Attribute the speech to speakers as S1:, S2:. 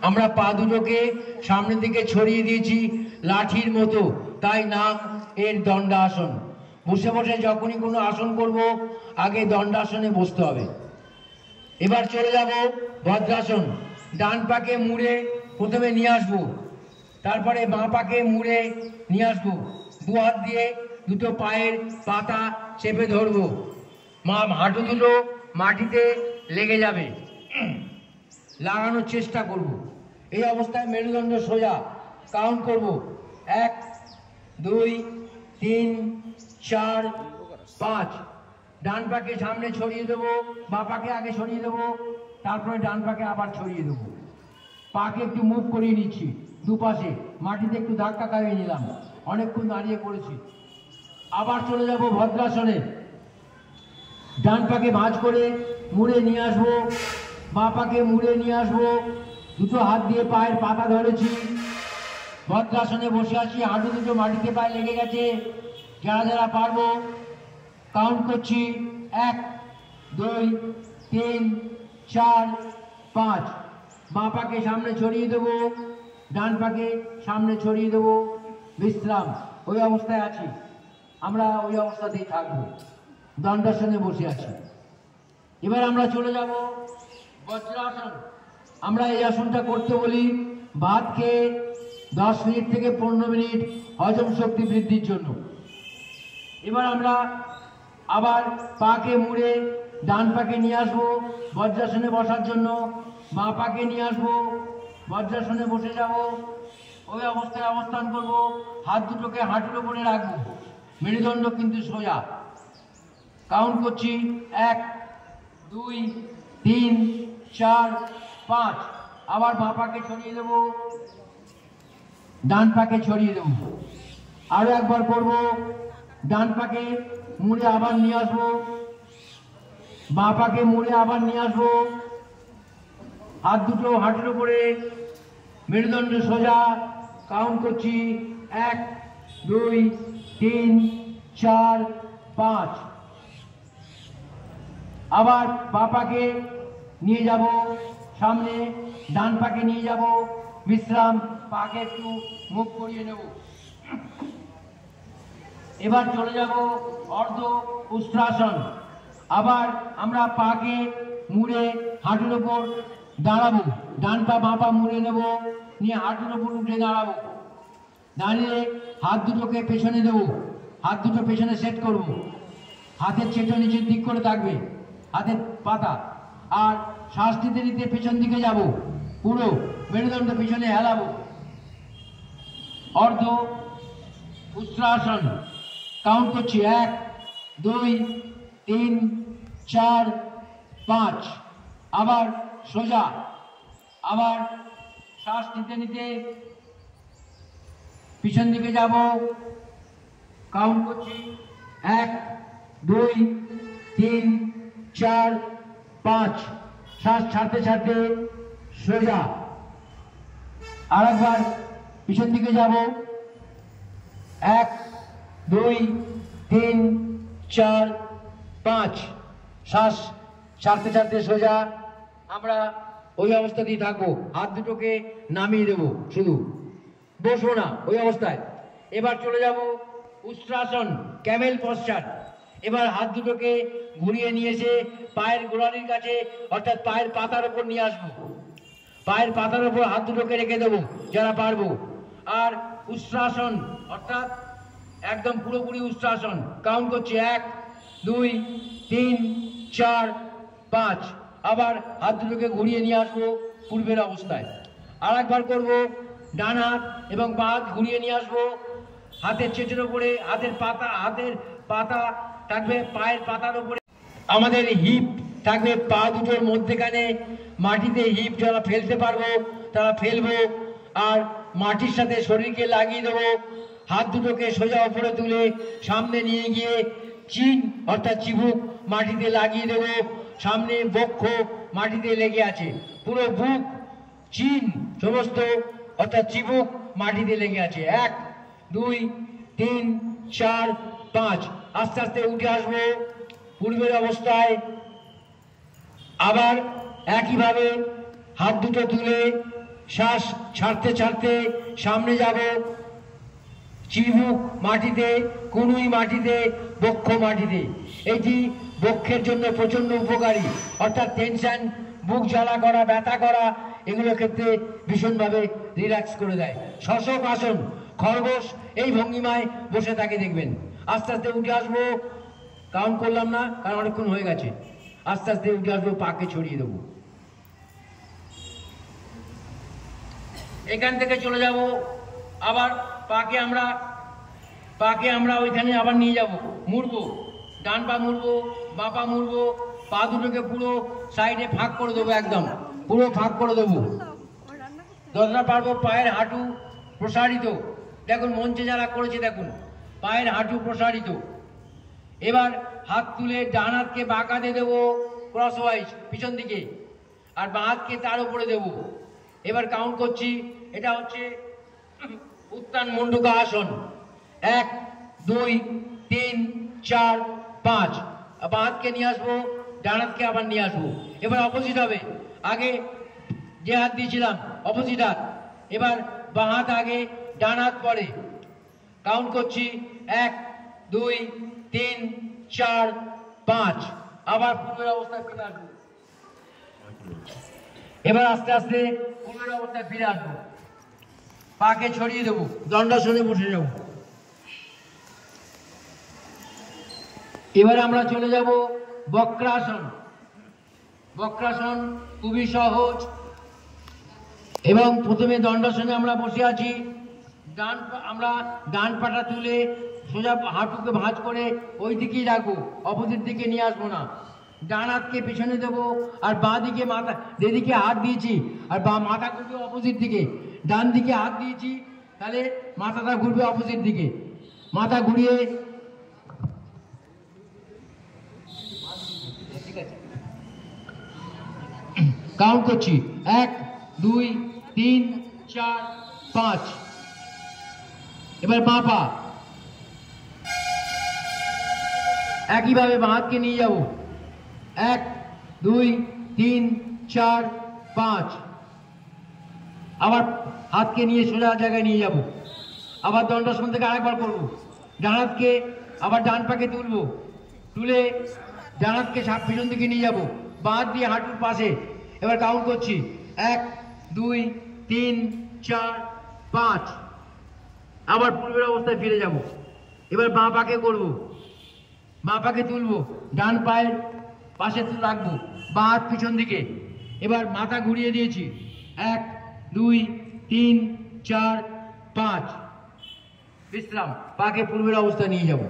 S1: আমরা পা দুটোকে সামনের দিকে ছড়িয়ে দিয়েছি লাঠির মতো, তাই নাম এর দণ্ডাসন। বসে বসে যখনই কোনো আসন করব আগে দণ্ডাসনে বসতে হবে। এবার চলে যাব ভদ্রাসন। ডান পাকে মুড়ে প্রথমে নিয়ে আসবো, তারপরে বাঁ পাকে মুড়ে নিয়ে আসবো। দু হাত দিয়ে দুটো পায়ের পাতা চেপে ধরবো, হাঁটু দুটো মাটিতে লেগে যাবে, লাগানোর চেষ্টা করব। এই অবস্থায় মেরুদণ্ড সোজা, কাউন্ট করব 1 2 3 4 5। ডান পাকে সামনে ছড়িয়ে দেবো, বাঁ পাকে আগে ছড়িয়ে দেবো, তারপরে ডান পাকে আবার ছড়িয়ে দেবো। পাকে একটু মুভ করিয়ে নিচ্ছি, দুপাশে মাটিতে একটু ধাক্কা খাইয়ে নিলাম, অনেকক্ষণ দাঁড়িয়ে করেছি। আবার চলে যাব ভদ্রাসনে। ডান পাকে ভাঁজ করে মুড়ে নিয়ে আসবো, বাঁ পাকে মুড়ে নিয়ে আসবো, দুটো হাত দিয়ে পায়ের পাতা ধরেছি, ভদ্রাসনে বসে আছি। হাঁটু দুটো মাটিতে পায়ে লেগে গেছে। যারা যারা পারবো কাউন্ট করছি 1 2 3 4 5। বাঁ পাকে সামনে ছড়িয়ে দেবো, ডান পাকে সামনে ছড়িয়ে দেবো, বিশ্রাম। ওই অবস্থায় আছি, আমরা ওই অবস্থাতেই থাকবো, দণ্ডাসনে বসে আছি। এবার আমরা চলে যাব বজ্রাসন। আমরা এই আসনটা করতে বলি ভাত খেয়ে 10 মিনিট থেকে 15 মিনিট হজম শক্তি বৃদ্ধির জন্য। এবার আমরা আবার পাকে মুড়ে ডান পাকে নিয়ে আসবো বজ্রাসনে বসার জন্য, বাঁ পাকে নিয়ে আসবো, বজ্রাসনে বসে যাব। ওই অবস্থায় অবস্থান করব, হাত দুটোকে হাঁটুর উপরে রাখবো, মেরুদণ্ড কিন্তু সোজা। কাউন্ট করছি 1 2 3 4 5। আবার বাঁ পাকে ছড়িয়ে দেবো, ডান পাকে ছড়িয়ে দেবো। আরো একবার করব, ডান পাকে মুড়ে আবার নিয়ে আসবো, বাঁ পাকে মুড়ে আবার নিয়ে আসবো, হাত দুটো হাঁটুর উপরে, মেরুদণ্ড সোজা। কাউন্ট করছি 1 2 3 4 5। আবার বাঁ পাকে নিয়ে যাব সামনে, ডান পাকে নিয়ে যাব, বিশ্রাম। পাকে একটু মুখ করিয়ে নেব। এবার চলে যাব অর্ধ উষ্ট্রাসন। আবার আমরা পাকে মুড়ে হাঁটুর উপর দাঁড়াবো, ডান পা বাঁ পা মুড়ে নেব, নিয়ে হাঁটুর উপর উঠে দাঁড়াবো। দাঁড়িয়ে হাত দুটোকে পেছনে দেবো, হাত দুটো পেছনে সেট করব, হাতের চেটো নিচের দিক করে থাকবে, হাতের পাতা। আর শ্বাস নিতে নিতে পেছন দিকে যাব, পুরো মেরুদণ্ড পিছনে হেলাবো। অর্ধ উষ্ট্রাসন। কাউন্ট করছি 1 2 3 4 5। আবার সোজা, আবার শ্বাস নিতে নিতে পিছন দিকে যাব। কাউন্ট করছি 1 2 3 4 5। শ্বাস ছাড়তে ছাড়তে সোজা। আর একবার পিছন দিকে যাব, 1 2 3 4 5। শ্বাস ছাড়তে ছাড়তে সোজা। আমরা ওই অবস্থাতেই থাকবো, হাত দুটোকে নামিয়ে দেবো, শুধু বসবো না ওই অবস্থায়। এবার চলে যাব উষ্ট্রাসন, ক্যামেল পশ্চার। এবার হাত দুটোকে ঘুরিয়ে নিয়ে এসে পায়ের গোড়ালির কাছে, অর্থাৎ পায়ের পাতার উপর নিয়ে আসবো। পায়ের পাতার উপর হাত দুটোকে রেখে দেবো যারা পারবো। আর উষ্ট্রাসন অর্থাৎ একদম পুরোপুরি উষ্ট্রাসন। কাউন্ট করছি 1 2 3 4 5। আবার হাত দুটোকে ঘুরিয়ে নিয়ে আসবো পূর্বের অবস্থায়। আর একবার করবো, ডান হাত এবং পা হাত ঘুরিয়ে নিয়ে আসবো, হাতের চেটের উপরে, হাতের পাতা থাকবে পায়ের পাতার উপরে। আমাদের হিপ থাকবে পা দুটোর মধ্যেখানে, মাটিতে হিপ যারা ফেলতে পারবো তারা ফেলবো, আর মাটির সাথে শরীরকে লাগিয়ে দেবো। হাত দুটোকে সোজা উপরে তুলে সামনে নিয়ে গিয়ে চিন অর্থাৎ চিবুক মাটিতে লাগিয়ে দেবো। সামনে বক্ষ মাটিতে লেগে আছে, পুরো বুক, চিন সমস্ত অর্থাৎ চিবুক মাটিতে লেগে আছে। 1 2 3 4 5। আস্তে আস্তে উঠে আসবো পূর্বের অবস্থায়। আবার একইভাবে হাত দুটো তুলে শ্বাস ছাড়তে ছাড়তে সামনে যাব, চিবুক মাটিতে, কুনুই মাটিতে, বক্ষ মাটিতে। এটি বক্ষের জন্য প্রচন্ড উপকারী, অর্থাৎ টেনশন, বুক জ্বালা করা, ব্যথা করা, এগুলোর ক্ষেত্রে ভীষণভাবে রিল্যাক্স করে দেয়। শশক আসন, খরগোশ এই ভঙ্গিমায় বসে থাকে দেখবেন। আস্তে আস্তে উঠে আসবো, কাউন্ট করলাম না কারণ অনেকক্ষণ হয়ে গেছে। আস্তে আস্তে উঠে আসবো, পাকে ছড়িয়ে দেবো। এখান থেকে চলে যাব, আবার পাকে আমরা ওইখানে আবার নিয়ে যাব, মুড়বো, ডান পা মুড়বো, বাঁ পা মুড়বো, পা দুটোকে পুরো সাইডে ফাঁক করে দেবো, একদম পুরো ফাঁক করে দেবো। যতটা পারবো পায়ের হাঁটু প্রসারিত, দেখুন মঞ্চে যারা করেছে দেখুন পায়ের হাঁটু প্রসারিত। এবার হাত তুলে ডান হাতকে বাঁকাতে দেবো ক্রস ওয়াইজ পিছন দিকে, আর বাঁ হাতকে তার উপরে দেবো। এবার কাউন্ট করছি, এটা হচ্ছে উত্তান মুন্ডুকা আসন। 1 2 3 4 5। বাঁ হাতকে নিয়ে আসবো, ডান হাতকে আবার নিয়ে আসবো। এবার অপোজিট হবে, আগে যে হাত দিয়েছিলাম অপোজিট হাত, এবার বাঁ হাত আগে, ডান হাত পরে। কাউন্ট করছি 1 2 3 4 5। আবার পূর্বের অবস্থায় ফিরে আসবো। এবার আস্তে আস্তে পূর্বের অবস্থায় ফিরে আসবো, পাকে ছড়িয়ে দেবো, দণ্ডাসনে বসে যাব। এবার আমরা চলে যাব বক্রাসন। বক্রাসন খুবই সহজ, এবং প্রথমে দণ্ডাসনে আমরা বসে আছি। আমরা ডান পাটা তুলে সোজা হাঁটুকে ভাঁজ করে ওই দিকেই রাখবো, অপোজিট দিকে নিয়ে আসবো না। ডান হাতকে পেছনে দেবো, আর বাঁ দিকে মাথা, যেদিকে হাত দিয়েছি আর মাথা ঘুরবে অপোজিট দিকে। ডান দিকে হাত দিয়েছি, তাহলে মাথাটা ঘুরবে অপোজিট দিকে। মাথা ঘুরিয়ে কাউন্ট করছি 1 2 3 4 5। এবার বাঁ পা একইভাবে বাঁ হাতকে নিয়ে যাব, 1 2 3 4 5। আবার হাতকে নিয়ে সোজা জায়গায় নিয়ে যাব। আবার দণ্ডাসন থেকে আরেকবার করবো, ডান হাতকে আবার ডান পাকে তুলবো, তুলে ডান হাতকে পিছন দিকে নিয়ে যাব, বাঁ হাত দিয়ে হাঁটুর পাশে। এবার কাউন্ট করছি 1 2 3 4 5। আবার পূর্বের অবস্থায় ফিরে যাব। এবার বাঁ পাকে করবো, বাঁ পাকে তুলবো, ডান পায়ের পাশে রাখবো, বাঁ হাত পিছন দিকে। এবার মাথা ঘুরিয়ে দিয়েছি, 1 2 3 4 5। বিশ্রাম, পাকে পূর্বের অবস্থায় নিয়ে যাব।